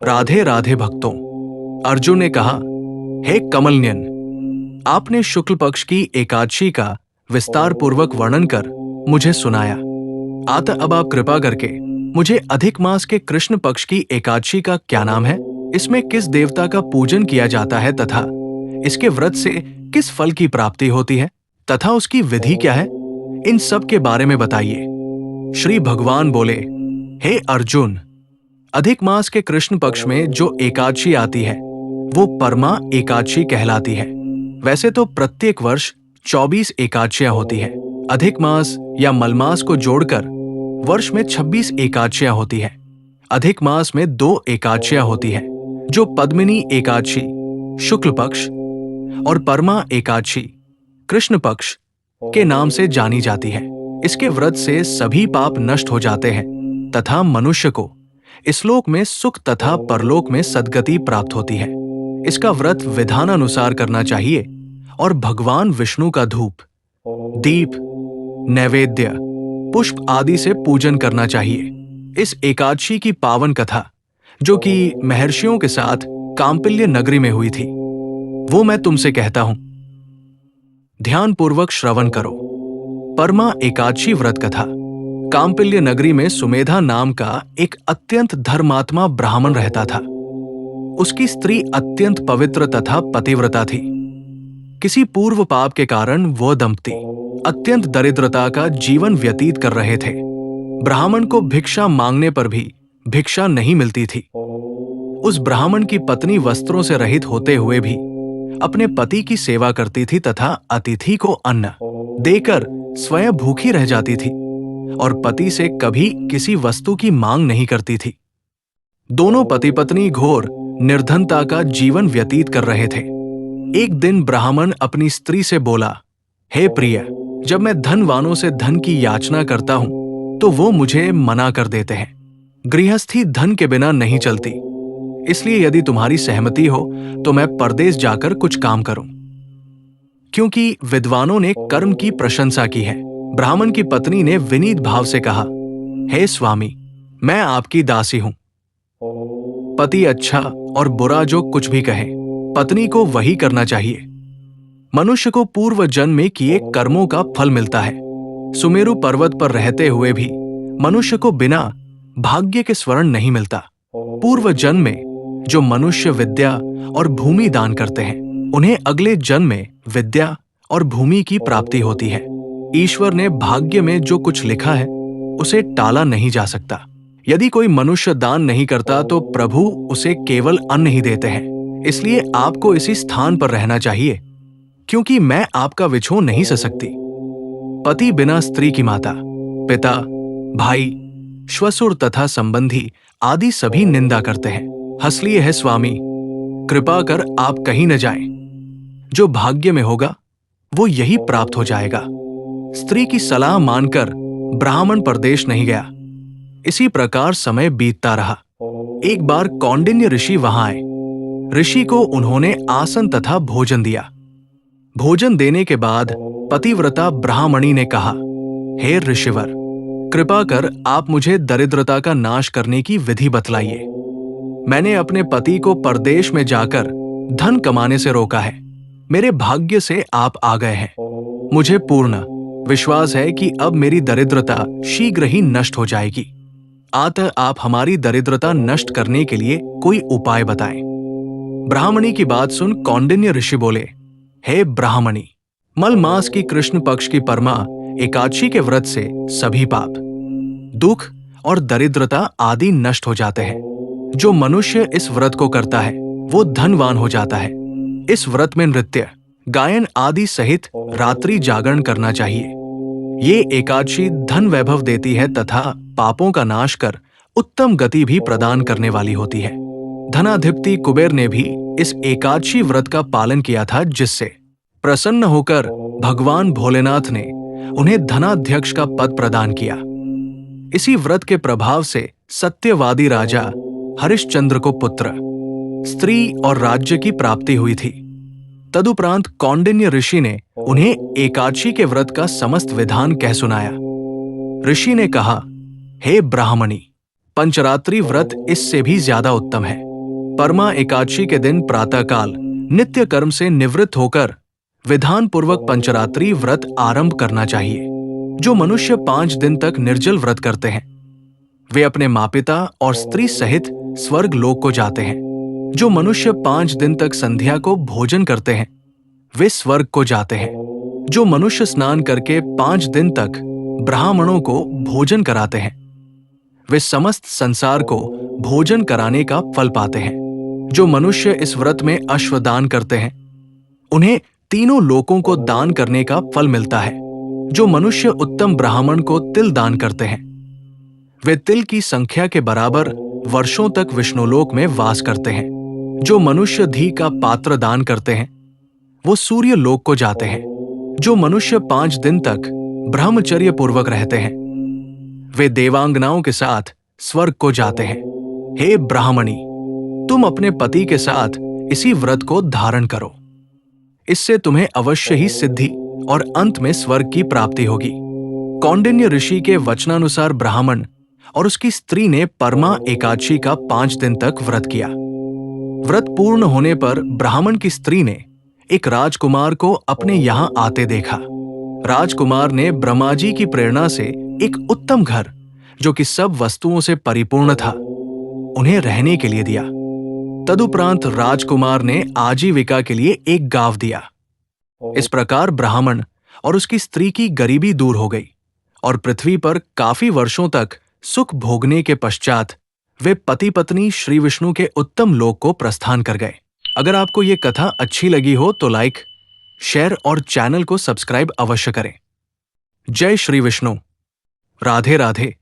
राधे राधे भक्तों। अर्जुन ने कहा, हे कमलनयन, आपने शुक्ल पक्ष की एकादशी का विस्तार पूर्वक वर्णन कर मुझे सुनाया। अतः अब आप कृपा करके मुझे अधिक मास के कृष्ण पक्ष की एकादशी का क्या नाम है, इसमें किस देवता का पूजन किया जाता है तथा इसके व्रत से किस फल की प्राप्ति होती है तथा उसकी विधि क्या है, इन सब के बारे में बताइए। श्री भगवान बोले, हे अर्जुन, अधिक मास के कृष्ण पक्ष में जो एकादशी आती है वो परमा एकादशी कहलाती है। वैसे तो प्रत्येक वर्ष 24 एकादशियां होती है। अधिक मास या मलमास को जोड़कर वर्ष में 26 एकादशियां होती है। अधिक मास में 2 एकादशियां होती है, जो पद्मिनी एकादशी शुक्ल पक्ष और परमा एकादशी कृष्ण पक्ष के नाम से जानी जाती है। इसके व्रत से सभी पाप नष्ट हो जाते हैं तथा मनुष्य को इस लोक में सुख तथा परलोक में सद्गति प्राप्त होती है। इसका व्रत विधानानुसार करना चाहिए और भगवान विष्णु का धूप, दीप, नैवेद्य, पुष्प आदि से पूजन करना चाहिए। इस एकादशी की पावन कथा, जो कि महर्षियों के साथ कांपिल्य नगरी में हुई थी, वो मैं तुमसे कहता हूं। ध्यानपूर्वक श्रवण करो। परमा एकादशी व्रत कथा। कांपिल्य नगरी में सुमेधा नाम का एक अत्यंत धर्मात्मा ब्राह्मण रहता था। उसकी स्त्री अत्यंत पवित्र तथा पतिव्रता थी। किसी पूर्व पाप के कारण वह दंपति अत्यंत दरिद्रता का जीवन व्यतीत कर रहे थे। ब्राह्मण को भिक्षा मांगने पर भी भिक्षा नहीं मिलती थी। उस ब्राह्मण की पत्नी वस्त्रों से रहित होते हुए भी अपने पति की सेवा करती थी तथा अतिथि को अन्न देकर स्वयं भूखी रह जाती थी और पति से कभी किसी वस्तु की मांग नहीं करती थी। दोनों पति पत्नी घोर निर्धनता का जीवन व्यतीत कर रहे थे। एक दिन ब्राह्मण अपनी स्त्री से बोला, हे प्रिय, जब मैं धनवानों से धन की याचना करता हूं तो वो मुझे मना कर देते हैं। गृहस्थी धन के बिना नहीं चलती, इसलिए यदि तुम्हारी सहमति हो तो मैं परदेश जाकर कुछ काम करूं, क्योंकि विद्वानों ने कर्म की प्रशंसा की है। ब्राह्मण की पत्नी ने विनीत भाव से कहा, हे स्वामी, मैं आपकी दासी हूं। पति अच्छा और बुरा जो कुछ भी कहे, पत्नी को वही करना चाहिए। मनुष्य को पूर्व जन्म में किए कर्मों का फल मिलता है। सुमेरु पर्वत पर रहते हुए भी मनुष्य को बिना भाग्य के स्वर्ण नहीं मिलता। पूर्व जन्म में जो मनुष्य विद्या और भूमि दान करते हैं, उन्हें अगले जन्म में विद्या और भूमि की प्राप्ति होती है। ईश्वर ने भाग्य में जो कुछ लिखा है उसे टाला नहीं जा सकता। यदि कोई मनुष्य दान नहीं करता तो प्रभु उसे केवल अन्न ही देते हैं। इसलिए आपको इसी स्थान पर रहना चाहिए, क्योंकि मैं आपका विछोह नहीं सह सकती। पति बिना स्त्री की माता, पिता, भाई, श्वशुर तथा संबंधी आदि सभी निंदा करते हैं। हंसलिए है स्वामी, कृपा कर आप कहीं न जाएं। जो भाग्य में होगा वो यही प्राप्त हो जाएगा। स्त्री की सलाह मानकर ब्राह्मण परदेश नहीं गया। इसी प्रकार समय बीतता रहा। एक बार कौंडिन्य ऋषि वहां आए। ऋषि को उन्होंने आसन तथा भोजन दिया। भोजन देने के बाद पतिव्रता ब्राह्मणी ने कहा, हे ऋषिवर, कृपा कर आप मुझे दरिद्रता का नाश करने की विधि बतलाइए। मैंने अपने पति को परदेश में जाकर धन कमाने से रोका है। मेरे भाग्य से आप आ गए हैं। मुझे पूर्ण विश्वास है कि अब मेरी दरिद्रता शीघ्र ही नष्ट हो जाएगी। अतः आप हमारी दरिद्रता नष्ट करने के लिए कोई उपाय बताएं। ब्राह्मणी की बात सुन कौंडिन्य ऋषि बोले, हे ब्राह्मणी, मल मास की कृष्ण पक्ष की परमा एकादशी के व्रत से सभी पाप, दुख और दरिद्रता आदि नष्ट हो जाते हैं। जो मनुष्य इस व्रत को करता है वो धनवान हो जाता है। इस व्रत में नृत्य, गायन आदि सहित रात्रि जागरण करना चाहिए। ये एकादशी धन वैभव देती है तथा पापों का नाश कर उत्तम गति भी प्रदान करने वाली होती है। धनाधिपति कुबेर ने भी इस एकादशी व्रत का पालन किया था, जिससे प्रसन्न होकर भगवान भोलेनाथ ने उन्हें धनाध्यक्ष का पद प्रदान किया। इसी व्रत के प्रभाव से सत्यवादी राजा हरिश्चंद्र को पुत्र, स्त्री और राज्य की प्राप्ति हुई थी। तदुपरांत कौंडिन्य ऋषि ने उन्हें एकादशी के व्रत का समस्त विधान कह सुनाया। ऋषि ने कहा, हे ब्राह्मणी, पंचरात्रि व्रत इससे भी ज्यादा उत्तम है। परमा एकादशी के दिन प्रातःकाल नित्य कर्म से निवृत्त होकर विधान पूर्वक पंचरात्रि व्रत आरंभ करना चाहिए। जो मनुष्य 5 दिन तक निर्जल व्रत करते हैं वे अपने मापिता और स्त्री सहित स्वर्ग लोक को जाते हैं। जो मनुष्य 5 दिन तक संध्या को भोजन करते हैं वे स्वर्ग को जाते हैं। जो मनुष्य स्नान करके 5 दिन तक ब्राह्मणों को भोजन कराते हैं वे समस्त संसार को भोजन कराने का फल पाते हैं। जो मनुष्य इस व्रत में अश्वदान करते हैं उन्हें तीनों लोकों को दान करने का फल मिलता है। जो मनुष्य उत्तम ब्राह्मण को तिल दान करते हैं वे तिल की संख्या के बराबर वर्षों तक विष्णुलोक में वास करते हैं। जो मनुष्य घी का पात्र दान करते हैं वो सूर्य लोक को जाते हैं। जो मनुष्य 5 दिन तक ब्रह्मचर्य पूर्वक रहते हैं वे देवांगनाओं के साथ स्वर्ग को जाते हैं। हे ब्राह्मणी, तुम अपने पति के साथ इसी व्रत को धारण करो। इससे तुम्हें अवश्य ही सिद्धि और अंत में स्वर्ग की प्राप्ति होगी। कौंडिन्य ऋषि के वचनानुसार ब्राह्मण और उसकी स्त्री ने परमा एकादशी का 5 दिन तक व्रत किया। व्रत पूर्ण होने पर ब्राह्मण की स्त्री ने एक राजकुमार को अपने यहां आते देखा। राजकुमार ने ब्रह्मा जी की प्रेरणा से एक उत्तम घर जो कि सब वस्तुओं से परिपूर्ण था उन्हें रहने के लिए दिया। तदुपरांत राजकुमार ने आजीविका के लिए एक गांव दिया। इस प्रकार ब्राह्मण और उसकी स्त्री की गरीबी दूर हो गई और पृथ्वी पर काफी वर्षों तक सुख भोगने के पश्चात वे पति पत्नी श्री विष्णु के उत्तम लोक को प्रस्थान कर गए। अगर आपको ये कथा अच्छी लगी हो तो लाइक, शेयर और चैनल को सब्सक्राइब अवश्य करें। जय श्री विष्णु। राधे राधे।